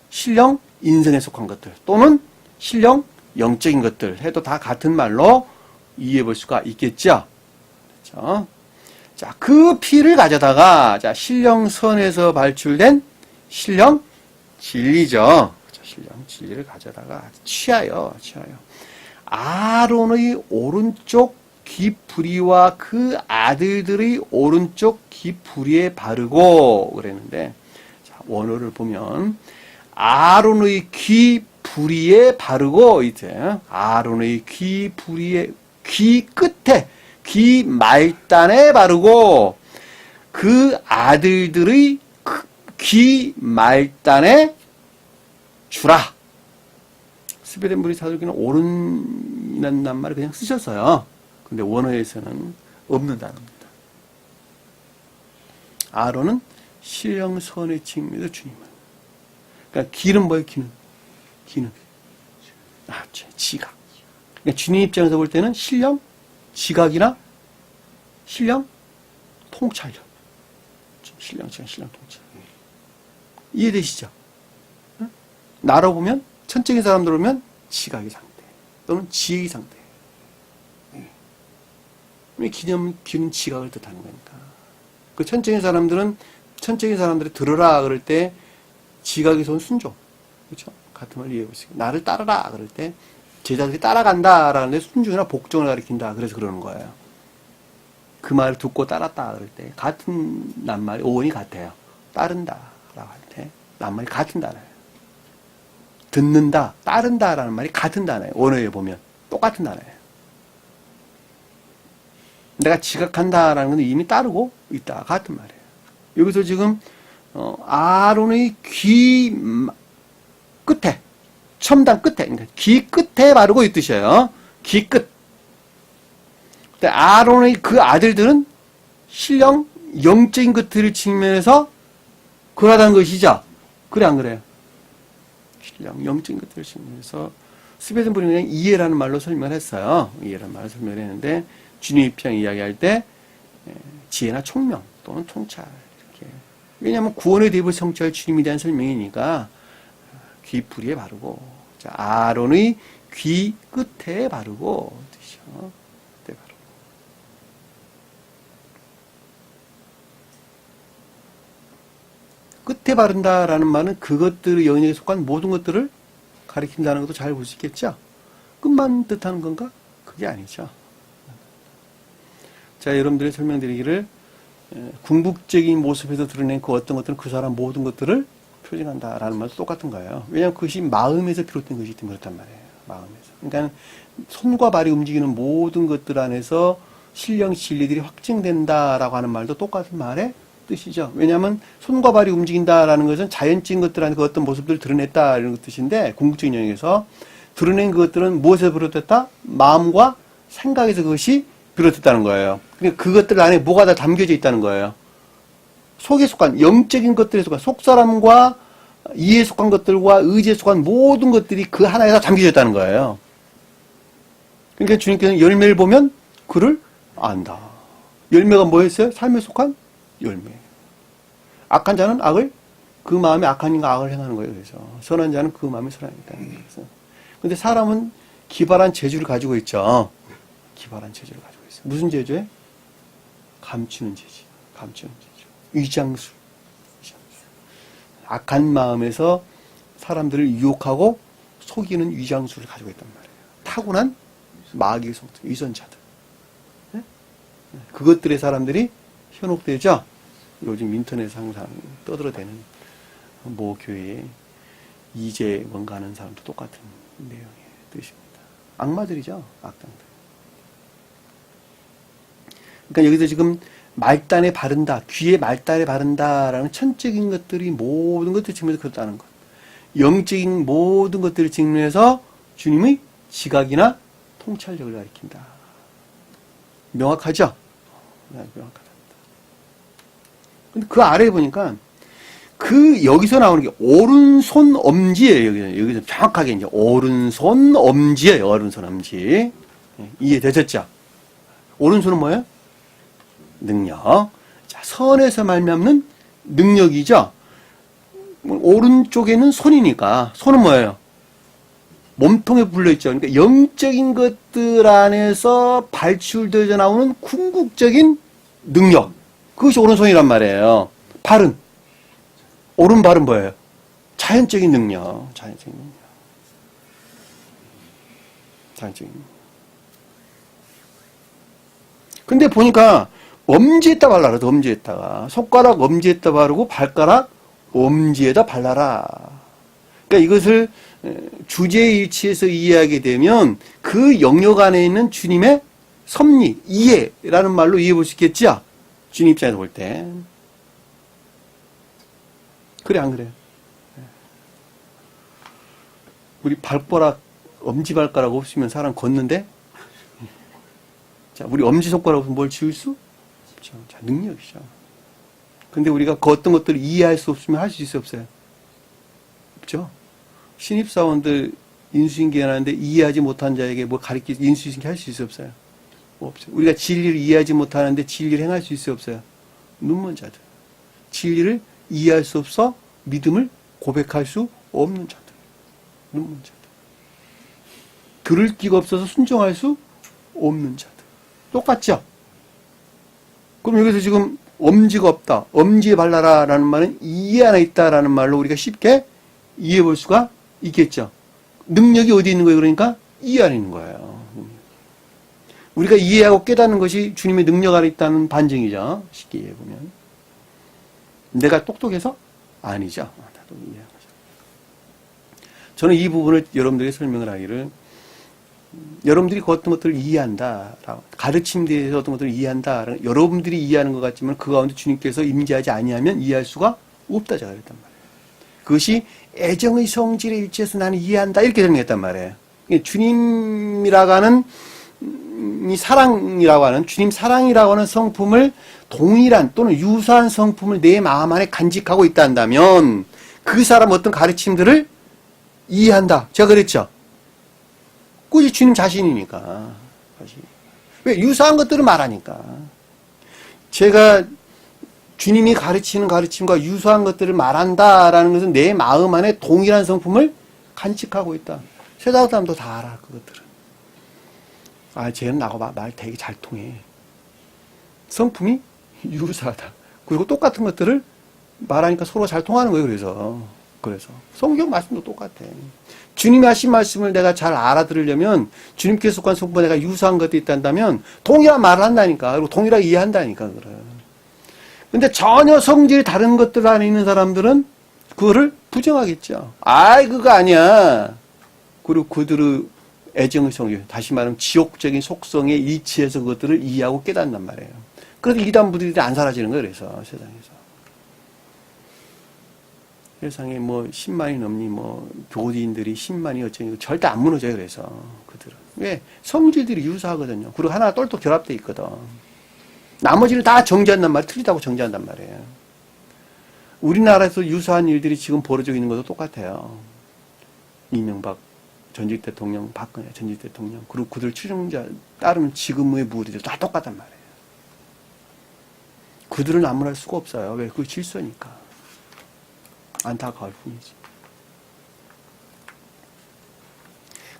Speaker 1: 신령 인성에 속한 것들. 또는 신령 영적인 것들. 해도 다 같은 말로 이해해 볼 수가 있겠죠. 그렇죠? 자, 그 피를 가져다가, 자, 신령선에서 발출된 신령 진리죠. 신령 진리를 가져다가 취하여. 아론의 오른쪽 귀부리와 그 아들들의 오른쪽 귀부리에 바르고 그랬는데, 자, 원어를 보면 아론의 귀부리에 바르고 이제 아론의 귀부리에 귀 끝에 귀 말단에 바르고 그 아들들의 귀 말단에 주라. 스베덴부리 사도기는 오른이라는 낱말을 그냥 쓰셨어요. 근데 원어에서는 없는 단어입니다. 아론은 신령선의 칭의에서 주님을. 그러니까 귀는 뭐예요? 귀는. 지각. 그러니까 주님 입장에서 볼 때는 신령, 지각이나 신령, 통찰력. 신령 통찰. 이해되시죠? 나로 보면, 천적인 사람들 보면 지각의 상태 또는 지혜의 상태. 귀는 지각을 뜻하는 거니까. 그 천적인 사람들이 들으라 그럴 때 지각에서 온 순종. 그렇죠? 같은 말 이해해 보시고. 나를 따르라 그럴 때 제자들이 따라간다라는 순종이나 복종을 가리킨다. 그래서 그러는 거예요. 그 말을 듣고 따랐다 그럴 때 같은 낱말이 어원이 같아요. 따른다라고 할 때 낱말이 같은 단어예요. 듣는다, 따른다라는 말이 같은 단어예요. 원어에 보면 똑같은 단어예요. 내가 지각한다라는 건 이미 따르고 있다. 같은 말이에요. 여기서 지금 아론의 귀 끝에, 첨단 끝에, 그러니까 귀 끝에 바르고 이 뜻이에요. 귀 끝. 근데 아론의 그 아들들은 신령 영적인 것들을 측면에서 그러하다는 것이죠. 그래 안 그래요? 신령 영적인 것들을 측면에서 스베덴부리는 그냥 이해라는 말로 설명했어요. 이해라는 말로 설명했는데 주님 입장 이야기할 때 지혜나 총명 또는 통찰 이렇게. 왜냐하면 구원의 대입을 성취할 주님에 대한 설명이니까 귀 부리에 바르고, 자, 아론의 귀 끝에 바르고 뜻이죠. 끝에 바르고. 끝에 바른다라는 말은 그것들의 영역에 속한 모든 것들을 가리킨다는 것도 잘 볼 수 있겠죠. 끝만 뜻하는 건가? 그게 아니죠. 자, 여러분들이 설명드리기를 궁극적인 모습에서 드러낸 그 어떤 것들은 그 사람 모든 것들을 표징한다라는 말도 똑같은 거예요. 왜냐하면 그것이 마음에서 비롯된 것이기 때문에 그렇단 말이에요. 마음에서. 그러니까 손과 발이 움직이는 모든 것들 안에서 신령 진리들이 확증된다라고 하는 말도 똑같은 말의 뜻이죠. 왜냐하면 손과 발이 움직인다라는 것은 자연적인 것들 안에 그 어떤 모습들을 드러냈다 이런 뜻인데, 궁극적인 영역에서 드러낸 그것들은 무엇에서 비롯됐다? 마음과 생각에서 그것이 비롯됐다는 거예요. 그러니까 그것들 안에 뭐가 다 담겨져 있다는 거예요. 속에 속한 영적인 것들에 속한 속사람과 이에 속한 것들과 의지에 속한 모든 것들이 그 하나에서 담겨져 있다는 거예요. 그러니까 주님께서는 열매를 보면 그를 안다. 열매가 뭐였어요? 삶에 속한 열매. 악한 자는 악을, 그 마음에 악한 일과 악을 행하는 거예요. 그래서 선한 자는 그 마음에 선한 일을 행하는 거예요. 근데 사람은 기발한 재주를 가지고 있죠. 기발한 재주를 가지고 있어요. 무슨 재주에? 감추는 재주. 감추는 재주. 위장술. 악한 마음에서 사람들을 유혹하고 속이는 위장술을 가지고 있단 말이에요. 타고난 마귀의 성들, 위선자들. 네? 그것들의 사람들이 현혹되죠. 요즘 인터넷에 항상 떠들어대는 모 교회에 이재원 가는 사람도 똑같은 내용의 뜻입니다. 악마들이죠. 악당들. 그러니까 여기서 지금 말단에 바른다, 귀에 말단에 바른다라는 천적인 것들이 모든 것들을 측면에서 그렇다는 것. 영적인 모든 것들을 측면에서 주님의 지각이나 통찰력을 가리킨다. 명확하죠? 명확하다. 근데 그 아래에 보니까 여기서 나오는 게 오른손 엄지예요. 여기서 정확하게 이제 오른손 엄지예요. 오른손 엄지. 이해되셨죠? 오른손은 뭐예요? 능력. 자, 선에서 말미암는 능력이죠. 오른쪽에는 손이니까 손은 뭐예요? 몸통에 불려있죠. 그러니까 영적인 것들 안에서 발출되어 나오는 궁극적인 능력. 그것이 오른손이란 말이에요. 발은 오른발은 뭐예요? 자연적인 능력. 자연적인 능력. 자연적인 능력. 근데 보니까 엄지에다 발라라. 엄지에다가. 손가락 엄지에다 바르고 발가락 엄지에다 발라라. 그러니까 이것을 주제일치에서 이해하게 되면 그 영역 안에 있는 주님의 섭리, 이해라는 말로 이해해 볼 수 있겠죠? 주님 입장에서 볼 때. 그래, 안 그래요? 우리 발가락, 엄지발가락 없으면 사람 걷는데? 자, 우리 엄지손가락 없으면 뭘 지을 수? 없죠. 자, 능력이죠. 근데 우리가 그 어떤 것들을 이해할 수 없으면 할 수 있어요, 없어요? 없죠? 신입사원들 인수인계 하는데 이해하지 못한 자에게 뭐 인수인계 할 수 있어요, 없어요? 없어요. 우리가 진리를 이해하지 못하는데 진리를 행할 수 있어요, 없어요? 눈먼 자들. 진리를 이해할 수 없어 믿음을 고백할 수 없는 자들. 눈먼 자들. 들을 끼가 없어서 순종할 수 없는 자들. 똑같죠? 그럼 여기서 지금 엄지가 없다. 엄지에 발라라 라는 말은 이해 안에 있다라는 말로 우리가 쉽게 이해해 볼 수가 있겠죠. 능력이 어디 있는 거예요? 그러니까 이해 안에 있는 거예요. 우리가 이해하고 깨닫는 것이 주님의 능력 안에 있다는 반증이죠. 쉽게 이해해 보면. 내가 똑똑해서? 아니죠. 나도 이해하죠. 저는 이 부분을 여러분들에게 설명을 하기를 여러분들이 그 어떤 것들을 이해한다. 가르침에 대해서 어떤 것들을 이해한다. 여러분들이 이해하는 것 같지만 그 가운데 주님께서 임재하지 아니하면 이해할 수가 없다. 제가 그랬단 말이에요. 그것이 애정의 성질에 일치해서 나는 이해한다. 이렇게 설명했단 말이에요. 주님이라고 하는 이 사랑이라고 하는 주님 사랑이라고 하는 성품을 동일한 또는 유사한 성품을 내 마음 안에 간직하고 있다 한다면 그 사람 어떤 가르침들을 이해한다. 제가 그랬죠. 그것이 주님 자신이니까. 왜? 유사한 것들을 말하니까. 제가 주님이 가르치는 가르침과 유사한 것들을 말한다라는 것은 내 마음 안에 동일한 성품을 간직하고 있다. 세상 사람도 다 알아, 그것들은. 아, 쟤는 나하고 말 되게 잘 통해. 성품이 유사하다. 그리고 똑같은 것들을 말하니까 서로 잘 통하는 거예요, 그래서. 성경 말씀도 똑같아. 주님이 하신 말씀을 내가 잘 알아들으려면 주님께서 속한 성품과 내가 유사한 것도 있다면 동일한 말을 한다니까. 그리고 동일하게 이해한다니까. 그래. 근데 전혀 성질이 다른 것들 안에 있는 사람들은 그거를 부정하겠죠. 아이, 그거 아니야. 그리고 그들의 애정의 성질, 다시 말하면 지옥적인 속성에 일치해서 그것들을 이해하고 깨닫는단 말이에요. 그래서 이단부들이 안 사라지는 거예요, 그래서 세상에서. 세상에 뭐 10만이 넘니 뭐 교인들이 10만이 어쩌니 절대 안 무너져요. 그래서 그들은 왜? 성질들이 유사하거든요. 그리고 하나 똘똘 결합돼 있거든. 나머지는 다 정지한단 말이에요. 틀리다고 정지한단 말이에요. 우리나라에서 유사한 일들이 지금 벌어지고 있는 것도 똑같아요. 이명박 전직 대통령, 박근혜 전직 대통령, 그리고 그들 추종자 따르면 지금의 무리들 다 똑같단 말이에요. 그들은 나무랄 수가 없어요. 왜? 그게 질서니까. 안타까울 뿐이지.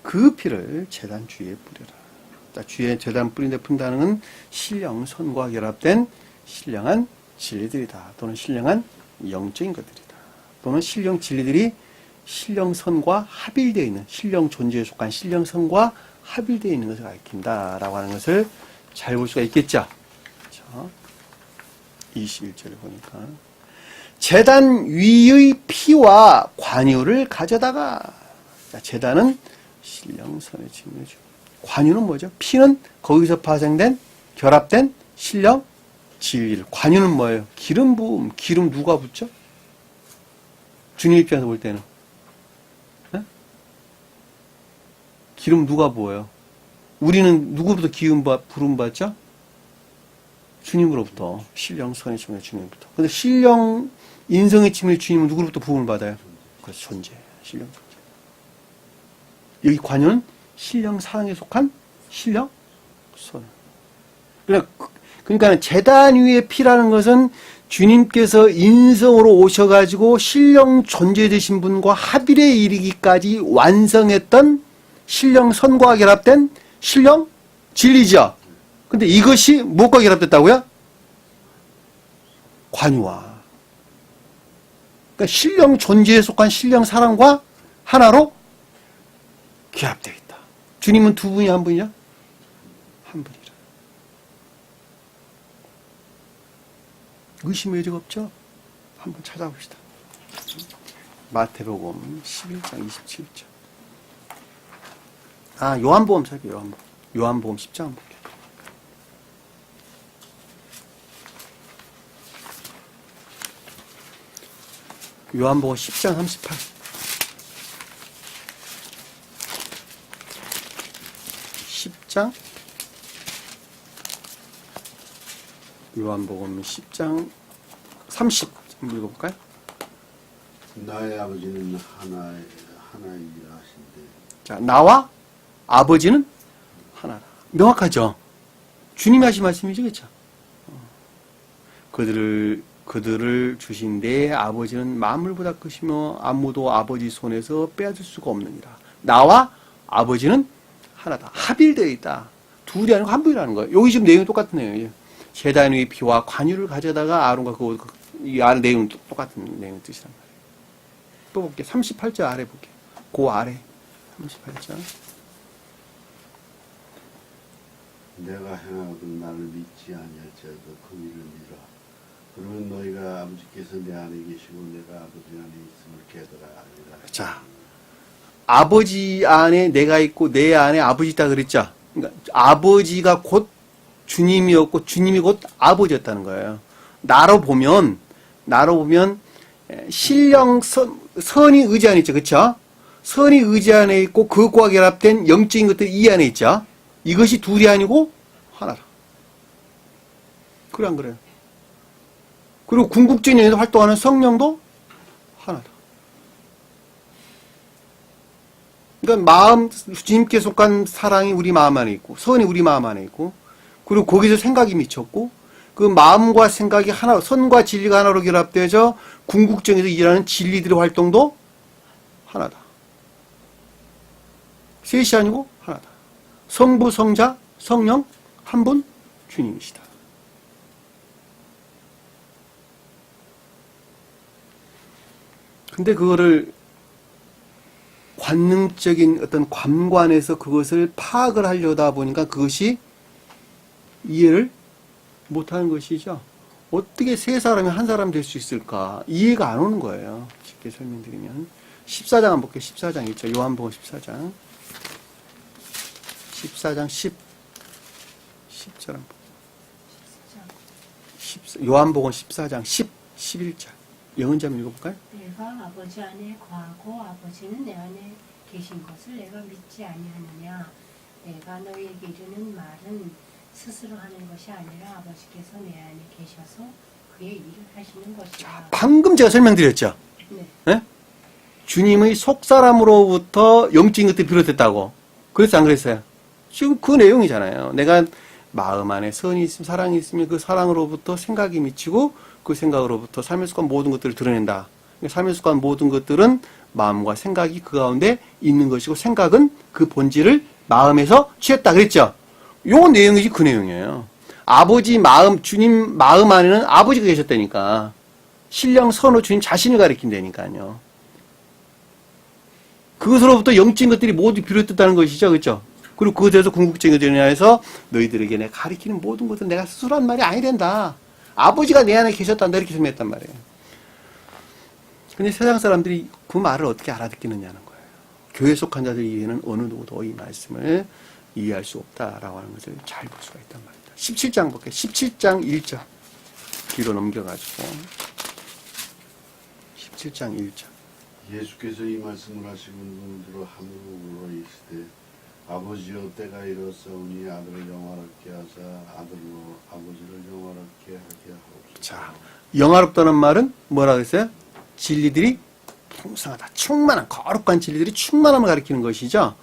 Speaker 1: 그 피를 제단 주위에 뿌려라. 주위에 제단 뿌린데 푼다는 건 신령, 선과 결합된 신령한 진리들이다. 또는 신령한 영적인 것들이다. 또는 신령 진리들이 신령선과 합일되어 있는, 신령 존재에 속한 신령선과 합일되어 있는 것을 가리킨다라고 하는 것을 잘 볼 수가 있겠죠. 그렇죠? 21절을 보니까 제단 위의 피와 관유를 가져다가, 제단은 신령선의 징후죠. 관유는 뭐죠? 피는 거기서 파생된 결합된 신령 진리를. 관유는 뭐예요? 기름 부음. 기름 누가 붓죠? 주님 입장에서 볼 때는 기름 누가 부어요? 우리는 누구부터 기름 부름 받죠? 주님으로부터. 신령 선의 징후 주님부터. 근데 신령 인성의 징후 주님은 누구로부터 부음을 받아요? 그래서 존재. 신령 존재. 여기 관유는 신령 사랑에 속한 신령 선. 그러니까 그러니까 제단 위의 피라는 것은 주님께서 인성으로 오셔가지고 신령 존재 되신 분과 합일에 이르기까지 완성했던 신령 선과 결합된 신령 진리죠. 근데 이것이 무엇과 결합됐다고요? 관유와. 그러니까 신령 존재에 속한 신령 사랑과 하나로 결합되어 있다. 주님은 두 분이 한 분이냐? 한 분이라. 의심의 여지가 없죠? 한번 찾아봅시다. 마태복음 11장 27절. 요한복음 살게요. 요한복음 10장 한번 볼게요. 요한복음 10장 38. 10장 요한복음 10장 30 한번 읽어볼까요?
Speaker 3: 나의 아버지는 하나이라 하신대.
Speaker 1: 자, 나와 아버지는 하나라. 명확하죠? 주님이 하신 말씀이죠, 그렇죠? 그들을 주신 내 아버지는 만물보다 크시며 아무도 아버지 손에서 빼앗을 수가 없느니라. 나와 아버지는 하나다. 합일되어 있다. 둘이 아니고 한 분이라는 거예요. 여기 지금 내용이 똑같은 내용이에요. 제단 위의 피와 관유를 가져다가 아론과 이 아래 내용은 똑같은 내용의 뜻이란 말이에요. 또 볼게요. 38절 아래 볼게요. 그 아래 38절.
Speaker 3: 내가 행하거든 나를 믿지 아니할지라도 그 일을 믿으라. 그러면 너희가 아버지께서 내 안에 계시고 내가 아버지 안에 있음을 깨달아 알리라.
Speaker 1: 자, 아버지 안에 내가 있고 내 안에 아버지 있다 그랬죠. 그러니까 아버지가 곧 주님이었고 주님이 곧 아버지였다는 거예요. 나로 보면 신령 선이 의지 안에 있죠. 그렇죠? 선이 의지 안에 있고 그것과 결합된 영적인 것들이 이 안에 있죠. 이것이 둘이 아니고 하나라. 그래 안 그래요? 그리고 궁극적인 영에서 활동하는 성령도 하나다. 그러니까 주님께 속한 사랑이 우리 마음 안에 있고, 선이 우리 마음 안에 있고, 그리고 거기서 생각이 미쳤고, 그 마음과 생각이 하나, 선과 진리가 하나로 결합되어져 궁극적에서 일하는 진리들의 활동도 하나다. 셋이 아니고 하나다. 성부, 성자, 성령, 한 분, 주님이시다. 근데 그거를 관능적인 어떤 관관에서 그것을 파악을 하려다 보니까 그것이 이해를 못하는 것이죠. 어떻게 세 사람이 한 사람 될 수 있을까? 이해가 안 오는 거예요. 쉽게 설명드리면. 14장 한번 볼게요. 14장 있죠. 요한복음 14장. 14장 10절 한번 볼게요. 요한복음 14장 11절. 영은자 한번 읽어볼까요?
Speaker 2: 내가 아버지 안에 거하고 아버지는 내 안에 계신 것을 내가 믿지 아니하느냐. 내가 너희에게 이르는 말은 스스로 하는 것이 아니라 아버지께서 내 안에 계셔서 그의 일을 하시는 것이다.
Speaker 1: 방금 제가 설명드렸죠?
Speaker 2: 네.
Speaker 1: 네? 주님의 속사람으로부터 영적인 것들이 비롯됐다고. 그랬어 안 그랬어요? 지금 그 내용이잖아요. 내가 마음 안에 선이 있으면 사랑이 있으면 그 사랑으로부터 생각이 미치고 그 생각으로부터 삶의 습관 모든 것들을 드러낸다. 삶의 습관 모든 것들은 마음과 생각이 그 가운데 있는 것이고 생각은 그 본질을 마음에서 취했다 그랬죠. 요 내용이지 그 내용이에요. 아버지 마음, 주님 마음 안에는 아버지가 계셨다니까. 신령 선호 주님 자신을 가리킨다니까요. 그것으로부터 영적인 것들이 모두 비롯됐다는 것이죠. 그렇죠? 그리고 그것에서 궁극적인 전야에서 너희들에게 내가 가리키는 모든 것은 내가 스스로 한 말이 아니된다. 아버지가 내 안에 계셨단다. 이렇게 설명했단 말이에요. 근데 세상 사람들이 그 말을 어떻게 알아듣기느냐는 거예요. 교회에 속한 자들에게는 어느 누구도 이 말씀을 이해할 수 없다라고 하는 것을 잘 볼 수가 있단 말입니다. 17장 볼게요. 17장 1절. 뒤로 넘겨가지고. 17장 1절.
Speaker 3: 예수께서 이 말씀을 하시고 눈들어 하늘로 올라 이르시되 아버지여 때가 이르렀사오니 아들을 영화롭게 하사 아들로 아버지를 영화롭게 하게 하옵소서.
Speaker 1: 자, 영화롭다는 말은 뭐라고 했어요? 진리들이 풍성하다. 충만한, 거룩한 진리들이 충만함을 가리키는 것이죠.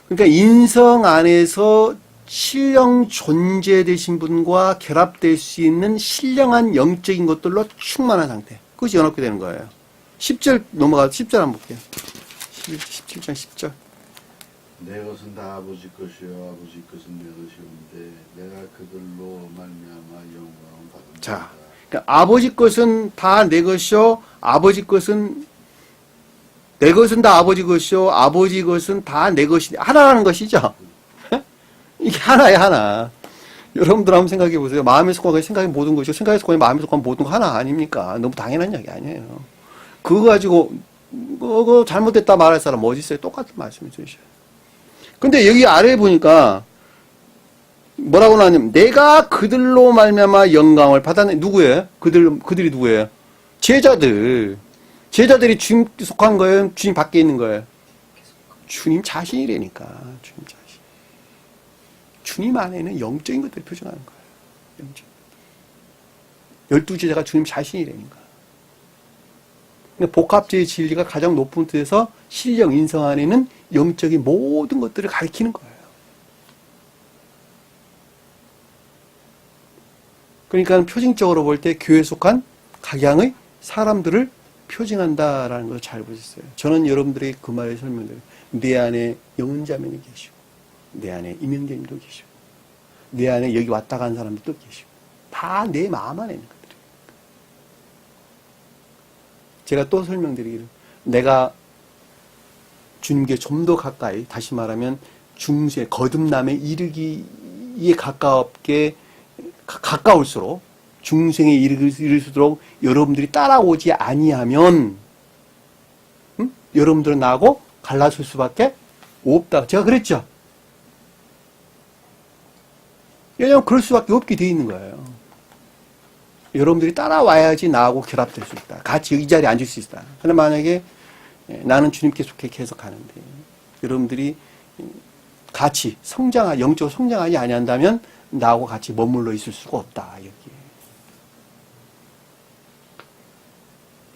Speaker 1: 그러니까 인성 안에서 신령 존재 되신 분과 결합될 수 있는 신령한 영적인 것들로 충만한 상태. 그것이 연합게 되는 거예요. 10절 넘어가서 10절 한번 볼게요. 17장 10절.
Speaker 3: 내 것은 다 아버지 것이요 아버지 것은 내 것이온데 내가 그들로 말미암아 영광을 받은다.
Speaker 1: 자, 그러니까 아버지 것은 다 내 것이요 아버지 것은 내 것은 다 아버지 것이요 아버지 것은 다 내 것이 하나라는 것이죠. 이게 하나야 하나. 여러분들 한번 생각해 보세요. 마음의 속함과 생각의 모든 것이고 생각의 속함이 마음의 속함 모든 거 하나 아닙니까? 너무 당연한 이야기 아니에요. 그거 가지고 그거 잘못됐다 말할 사람 어디 있어요? 똑같은 말씀을 주셔요. 근데 여기 아래에 보니까 뭐라고 나왔냐면 내가 그들로 말미암아 영광을 받았네. 누구예요? 그들이 누구예요? 제자들이 주님께 속한 거예요? 주님 밖에 있는 거예요? 주님 자신이라니까. 주님 자신. 주님 안에는 영적인 것들이 표현하는 거예요. 영적. 12제자가 주님 자신이라니까. 복합제의 진리가 가장 높은 뜻에서 신령 인성 안에는 영적인 모든 것들을 가리키는 거예요. 그러니까 표징적으로 볼 때 교회에 속한 각양의 사람들을 표징한다라는 것을 잘 보셨어요. 저는 여러분들에게 그 말을 설명드려요. 내 안에 영은자매는 계시고 내 안에 이명재님도 계시고 내 안에 여기 왔다 간 사람들도 계시고 다 내 마음 안에 있는 것들이에요. 제가 또 설명드리기를 내가 주님께 좀 더 가까이 다시 말하면 중세 거듭남에 이르기에 가까울수록 중생에 이르도록 여러분들이 따라오지 아니하면 여러분들은 나하고 갈라설 수밖에 없다. 제가 그랬죠. 왜냐하면 그럴 수밖에 없게 돼 있는 거예요. 여러분들이 따라와야지 나하고 결합될 수 있다. 같이 이 자리에 앉을 수 있다. 그런데 만약에 나는 주님께 속해 계속 가는데 여러분들이 같이 영적으로 성장하지 아니한다면 나하고 같이 머물러 있을 수가 없다. 여기에.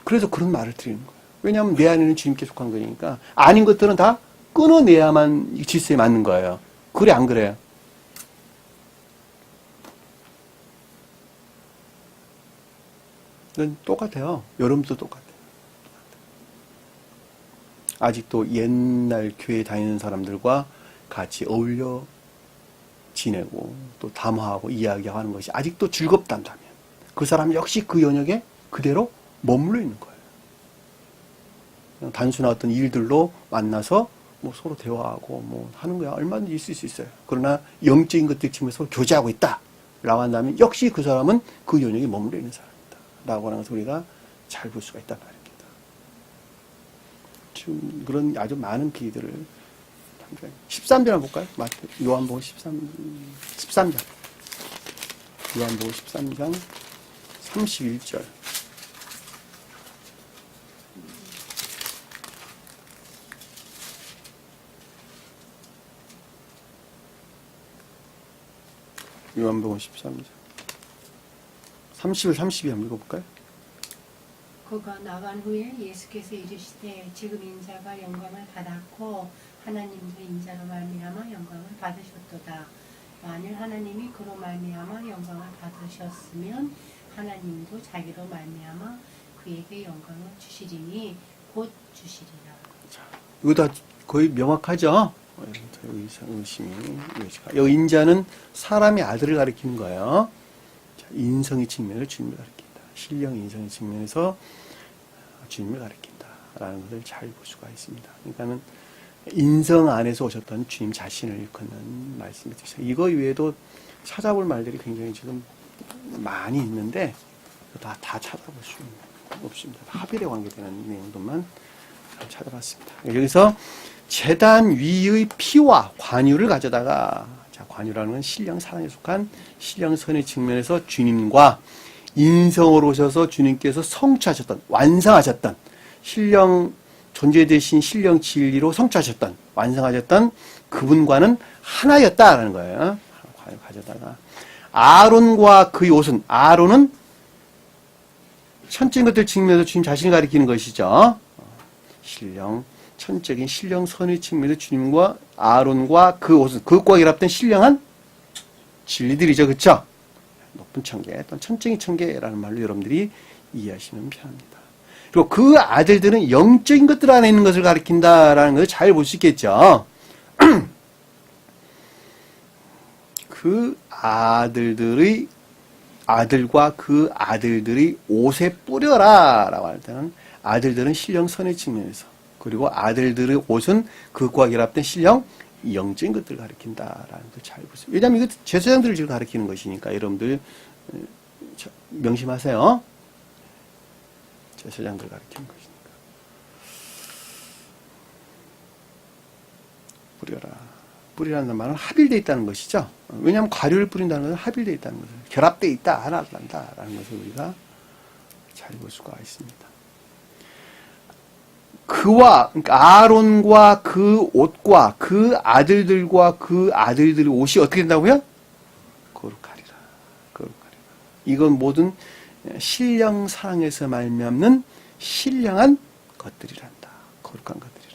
Speaker 1: 그래서 그런 말을 드리는 거예요. 왜냐하면 내 안에는 주님께 속한 거니까 아닌 것들은 다 끊어내야만 질서에 맞는 거예요. 그래 안 그래요? 이건 똑같아요. 여러분도 똑같아요. 아직도 옛날 교회 다니는 사람들과 같이 어울려 지내고 또 담화하고 이야기하는 것이 아직도 즐겁단다면 그 사람 역시 그 영역에 그대로 머물러 있는 거예요. 단순한 어떤 일들로 만나서 뭐 서로 대화하고 뭐 하는 거야 얼마든지 있을 수 있어요. 그러나 영적인 것들 측면에서 서로 교제하고 있다라고 한다면 역시 그 사람은 그 영역에 머물러 있는 사람이다. 라고 하는 것을 우리가 잘 볼 수가 있단 말입니다. 지금 그런 아주 많은 비들을 13절 한번 볼까요? 요한복음 13장. 요한복음 13장 31절. 요한복음 13장. 31, 32 한번 읽어볼까요?
Speaker 2: 그가 나간 후에 예수께서 이르시되 지금 인자가 영광을 받았고 하나님도 인자로 말미암아 영광을 받으셨도다. 만일 하나님이 그로 말미암아 영광을 받으셨으면 하나님도 자기로 말미암아 그에게 영광을 주시리니 곧 주시리라.
Speaker 1: 자, 이거 다 거의 명확하죠? 여기 인자는 사람의 아들을 가리키는 거예요. 자, 인성의 측면을 주님을 가리킨다. 신령 인성의 측면에서 주님을 가리킨다라는 것을 잘 볼 수가 있습니다. 그러니까는 인성 안에서 오셨던 주님 자신을 일컫는 말씀이 되죠. 이거 외에도 찾아볼 말들이 굉장히 지금 많이 있는데 다 찾아볼 수 없습니다. 합일에 관계되는 내용들만 찾아봤습니다. 여기서 제단 위의 피와 관유를 가져다가 자, 관유라는 건 신령 사랑에 속한 신령 선의 측면에서 주님과 인성으로 오셔서 주님께서 성취하셨던 완성하셨던 신령 존재 대신 신령 진리로 성취하셨던 완성하셨던 그분과는 하나였다라는 거예요. 관유 가져다가 아론과 그의 옷은 아론은 천적인 것들 측면에서 주님 자신을 가리키는 것이죠. 신령 천적인 신령 선의 측면에서 주님과 아론과 그 옷은 그것과 결합된 신령한 진리들이죠. 그쵸? 높은 천계, 또는 천정의 천계라는 말로 여러분들이 이해하시면 편합니다. 그리고 그 아들들은 영적인 것들 안에 있는 것을 가리킨다라는 것을 잘 볼 수 있겠죠. 그 아들들의 아들과 그 아들들의 옷에 뿌려라 라고 할 때는 아들들은 신령 선의 측면에서, 그리고 아들들의 옷은 그것과 결합된 신령 영적인 것들을 가리킨다라는 걸 잘 보세요. 왜냐하면 이거 제사장들을 지금 가리키는 것이니까 여러분들 명심하세요. 제사장들을 가리키는 것이니까. 뿌려라. 뿌리라는 말은 합일되어 있다는 것이죠. 왜냐하면 과류를 뿌린다는 것은 합일되어 있다는 것을, 결합되어 있다, 하나로 난다라는 것을 우리가 잘 볼 수가 있습니다. 그러니까 아론과 그 옷과 그 아들들과 그 아들들의 옷이 어떻게 된다고요? 거룩하리라. 거룩하리라. 이건 모든 신령 사랑에서 말미암는 신령한 것들이란다. 거룩한 것들이란다.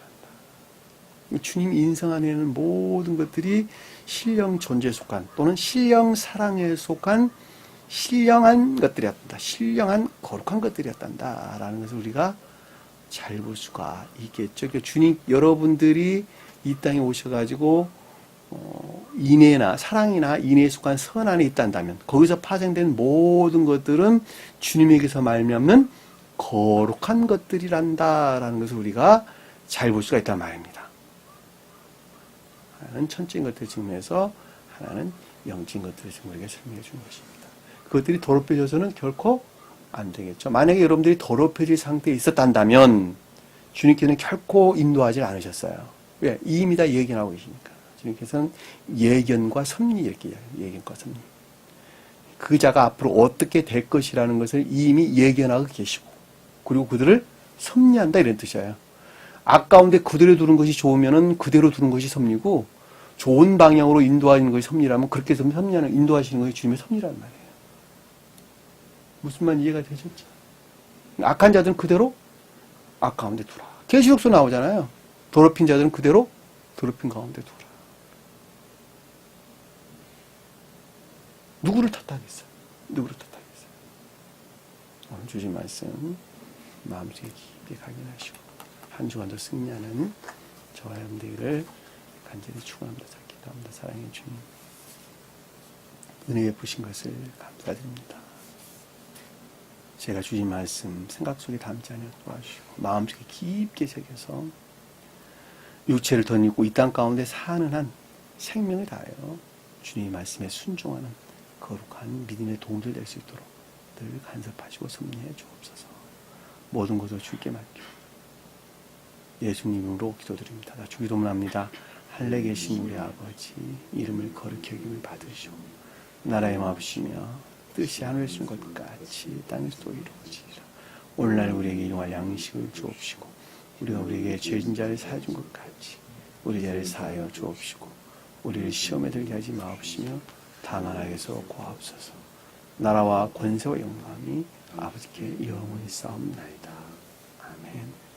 Speaker 1: 주님 인성 안에 있는 모든 것들이 신령 존재에 속한, 또는 신령 사랑에 속한 신령한 것들이었다. 신령한 거룩한 것들이었단다. 라는 것을 우리가 잘 볼 수가 있겠죠. 그러니까 주님, 여러분들이 이 땅에 오셔가지고 인애나 사랑이나 인애에 속한 선 안에 있단다면 거기서 파생된 모든 것들은 주님에게서 말미암는 거룩한 것들이란다라는 것을 우리가 잘 볼 수가 있단 말입니다. 하나는 천적인 것들을 증명해서 하나는 영적인 것들을 지금 우리에게 설명해 주는 것입니다. 그것들이 더럽혀져서는 결코 안 되겠죠. 만약에 여러분들이 더럽혀질 상태에 있었단다면 주님께서는 결코 인도하지 않으셨어요. 왜? 이미 다 예견하고 계시니까. 주님께서는 예견과 섭리 이렇게 이야기해요. 예견과 섭리. 그 자가 앞으로 어떻게 될 것이라는 것을 이미 예견하고 계시고, 그리고 그들을 섭리한다 이런 뜻이에요. 아까운데 그대로 두는 것이 좋으면은 그대로 두는 것이 섭리고, 좋은 방향으로 인도하는 것이 섭리라면 그렇게 해서 섭리하는, 인도하시는 것이 주님의 섭리라는 말이에요. 무슨 말 이해가 되셨죠? 악한 자들은 그대로 악 가운데 두라. 계시록서 나오잖아요. 더럽힌 자들은 그대로 더럽힌 가운데 두라. 누구를 탓하겠어요? 누구를 탓하겠어요? 오늘 주신 말씀 마음속에 깊이 각인하시고 한 주간도 승리하는 저와 여러분들을 간절히 축원합니다. 기도합니다. 사랑의 주님, 은혜 베푸신 것을 감사드립니다. 제가 주신 말씀 생각 속에 담지 않게 도와주시고 마음속에 깊게 새겨서 육체를 던지고 이 땅 가운데 사는 한 생명을 다하여 주님의 말씀에 순종하는 거룩한 믿음의 도움들 될 수 있도록 늘 간섭하시고 섭리해 주옵소서. 모든 것을 주께 맡기고 예수님으로 기도드립니다. 나 주기도문 합니다. 하늘에 계신 우리 아버지, 이름을 거룩히 여김을 받으시오. 나라의 마음이시며 뜻이 하늘에 준 것 같이 땅에서도 이루어지리라. 오늘날 우리에게 일용할 양식을 주옵시고 우리가 우리에게 죄진 자를 사해 준 것 같이 우리 죄를 사하여 주옵시고 우리를 시험에 들게 하지 마옵시며 다만 악에서 구하옵소서. 나라와 권세와 영광이 아버지께 영원히 싸움나이다. 아멘.